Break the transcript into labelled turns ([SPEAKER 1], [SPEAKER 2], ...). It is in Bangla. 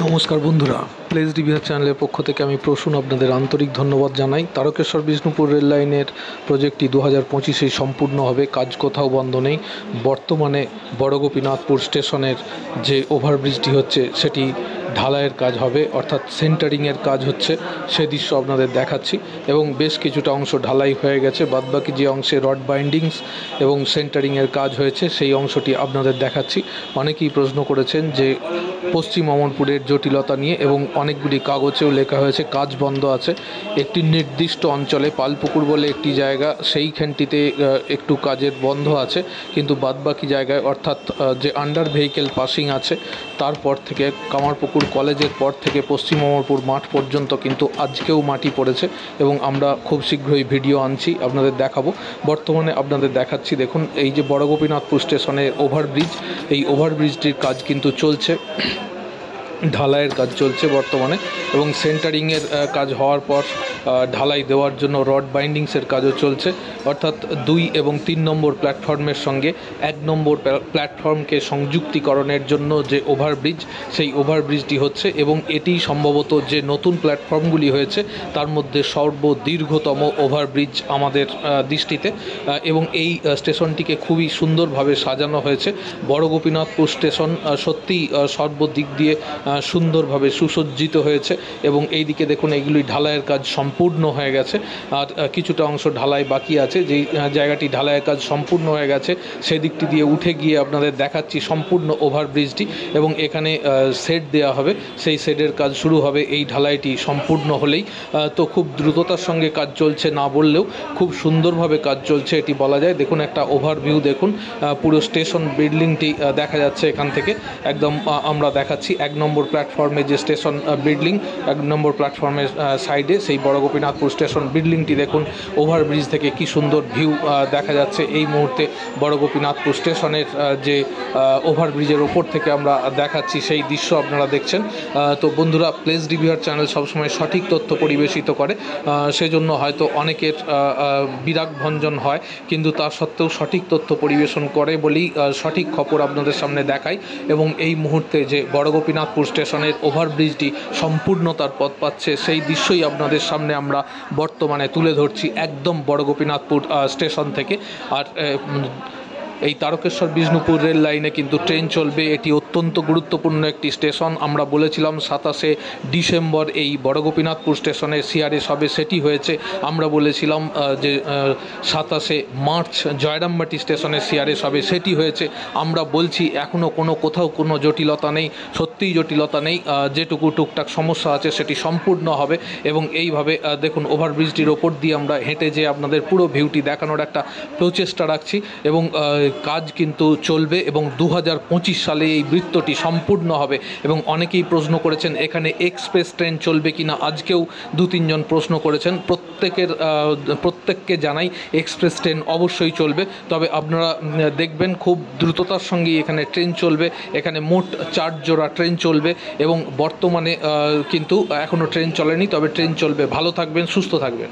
[SPEAKER 1] নমস্কার বন্ধুরা, প্লেস ডিভিআর চ্যানেলের পক্ষ থেকে আমি প্রসূন আপনাদের আন্তরিক ধন্যবাদ জানাই। তারকেশ্বর বিষ্ণুপুর রেল লাইনের প্রজেক্টটি 2025-এই সম্পূর্ণ হবে। কাজ কোথাও বন্ধ নেই। বর্তমানে বড় গোপীনাথপুর স্টেশনের যে ওভারব্রিজটি হচ্ছে সেটি ঢালাইয়ের কাজ হবে, অর্থাৎ সেন্টারিংয়ের কাজ হচ্ছে। সে দৃশ্য আপনাদের দেখাচ্ছি এবং বেশ কিছুটা অংশ ঢালাই হয়ে গেছে। বাদবাকি যে অংশে রড বাইন্ডিংস এবং সেন্টারিংয়ের কাজ হয়েছে সেই অংশটি আপনাদের দেখাচ্ছি। অনেকেই প্রশ্ন করেছেন যে পশ্চিম অমরপুরের জটিলতা নিয়ে, এবং অনেকগুলি কাগজেও লেখা হয়েছে কাজ বন্ধ আছে। একটি নির্দিষ্ট অঞ্চলে পালপুকুর বলে একটি জায়গা, সেইখানটিতে একটু কাজের বন্ধ আছে, কিন্তু বাদবাকি জায়গায় অর্থাৎ যে আন্ডার ভেহিকেল পাসিং আছে তারপর থেকে কামারপুকুর কলেজের পর থেকে পশ্চিম অমরপুর মাঠ পর্যন্ত কিন্তু আজকেও মাটি পড়েছে, এবং আমরা খুব শীঘ্রই ভিডিও আনছি, আপনাদের দেখাবো। বর্তমানে আপনাদের দেখাচ্ছি, দেখুন এই যে বড় গোপীনাথপুর স্টেশনের ওভারব্রিজ, এই ওভারব্রিজটির কাজ কিন্তু চলছে। ঢালাইয়ের কাজ চলছে বর্তমানে, এবং সেন্টারিংয়ের কাজ হওয়ার পর ঢালাই দেওয়ার জন্য রড বাইন্ডিংসের কাজও চলছে। অর্থাৎ 2 এবং 3 নম্বর প্ল্যাটফর্মের সঙ্গে 1 নম্বর প্ল্যাটফর্মকে সংযুক্তিকরণের জন্য যে ওভারব্রিজ, সেই ওভারব্রিজটি হচ্ছে, এবং এটি সম্ভবত যে নতুন প্ল্যাটফর্মগুলি হয়েছে তার মধ্যে সর্বদীর্ঘতম ওভারব্রিজ আমাদের দৃষ্টিতে। এবং এই স্টেশনটিকে খুবই সুন্দরভাবে সাজানো হয়েছে। বড় গোপীনাথপুর স্টেশন সত্যিই সর্বদিক দিয়ে সুন্দরভাবে সুসজ্জিত হয়েছে, এবং এই দিকে দেখুন এইগুলি ঢালাইয়ের কাজ সম্পূর্ণ হয়ে গেছে, আর কিছুটা অংশ ঢালাই বাকি আছে। যেই জায়গাটি ঢালাইয়ের কাজ সম্পূর্ণ হয়ে গেছে সেদিকটি দিয়ে উঠে গিয়ে আপনাদের দেখাচ্ছি সম্পূর্ণ ওভারব্রিজটি, এবং এখানে শেড দেওয়া হবে। সেই শেডের কাজ শুরু হবে এই ঢালাইটি সম্পূর্ণ হলেই। তো খুব দ্রুততার সঙ্গে কাজ চলছে না বললেও খুব সুন্দরভাবে কাজ চলছে এটি বলা যায়। দেখুন একটা ওভারভিউ দেখুন, পুরো স্টেশন বিল্ডিংটি দেখা যাচ্ছে এখান থেকে একদম। আমরা দেখাচ্ছি 1 নম্বর প্ল্যাটফর্মে যে স্টেশন বিল্ডিং, 1 নম্বর প্ল্যাটফর্মের সাইডে সেই বড় গোপীনাথপুর স্টেশন বিল্ডিংটি দেখুন ওভারব্রিজ থেকে কি সুন্দর ভিউ দেখা যাচ্ছে এই মুহূর্তে। বড় গোপীনাথপুর স্টেশনের যে ওভারব্রিজের ওপর থেকে আমরা দেখাচ্ছি সেই দৃশ্য আপনারা দেখছেন। তো বন্ধুরা, প্লেস ডিভিআর চ্যানেল সবসময় সঠিক তথ্য পরিবেশিত করে, সেজন্য হয়তো অনেকের বিরাগ ভঞ্জন হয়, কিন্তু তা সত্ত্বেও সঠিক তথ্য পরিবেশন করে বলেই সঠিক খবর আপনাদের সামনে দেখায়। এবং এই মুহূর্তে যে বড় গোপীনাথপুর স্টেশনের ওভারব্রিজটি সম্পূর্ণতার পথ পাচ্ছে সেই দৃশ্যই আপনাদের সামনে আমরা বর্তমানে তুলে ধরছি একদম বড় গোপীনাথপুর স্টেশন থেকে। আর এই তারকেশ্বর বিষ্ণুপুর রেল লাইনে কিন্তু ট্রেন চলবে। এটি অত্যন্ত গুরুত্বপূর্ণ একটি স্টেশন। আমরা বলেছিলাম 27শে ডিসেম্বর এই বড় গোপীনাথপুর স্টেশনে সিআরএস হবে, সেটি হয়েছে। আমরা বলেছিলাম যে 27শে মার্চ জয়রামবাটি স্টেশনে সিআরএস হবে, সেটি হয়েছে। আমরা বলছি এখনও কোথাও কোনো জটিলতা নেই, সত্যিই জটিলতা নেই। যেটুকু টুকটাক সমস্যা আছে সেটি সম্পূর্ণ হবে, এবং এইভাবে দেখুন ওভারব্রিজটির ওপর দিয়ে আমরা হেঁটে যেয়ে আপনাদের পুরো ভিউটি দেখানোর একটা প্রচেষ্টা রাখছি। এবং কাজ কিন্তু চলবে, এবং 2025 সালে এই বৃত্তটি সম্পূর্ণ হবে। এবং অনেকেই প্রশ্ন করেছেন এখানে এক্সপ্রেস ট্রেন চলবে কিনা, আজকেও 2-3 জন প্রশ্ন করেছেন। প্রত্যেককে জানাই এক্সপ্রেস ট্রেন অবশ্যই চলবে, তবে আপনারা দেখবেন খুব দ্রুততার সঙ্গেই এখানে ট্রেন চলবে। এখানে মোট 4 জোড়া ট্রেন চলবে, এবং বর্তমানে কিন্তু এখনও ট্রেন চলেনি, তবে ট্রেন চলবে। ভালো থাকবেন, সুস্থ থাকবেন।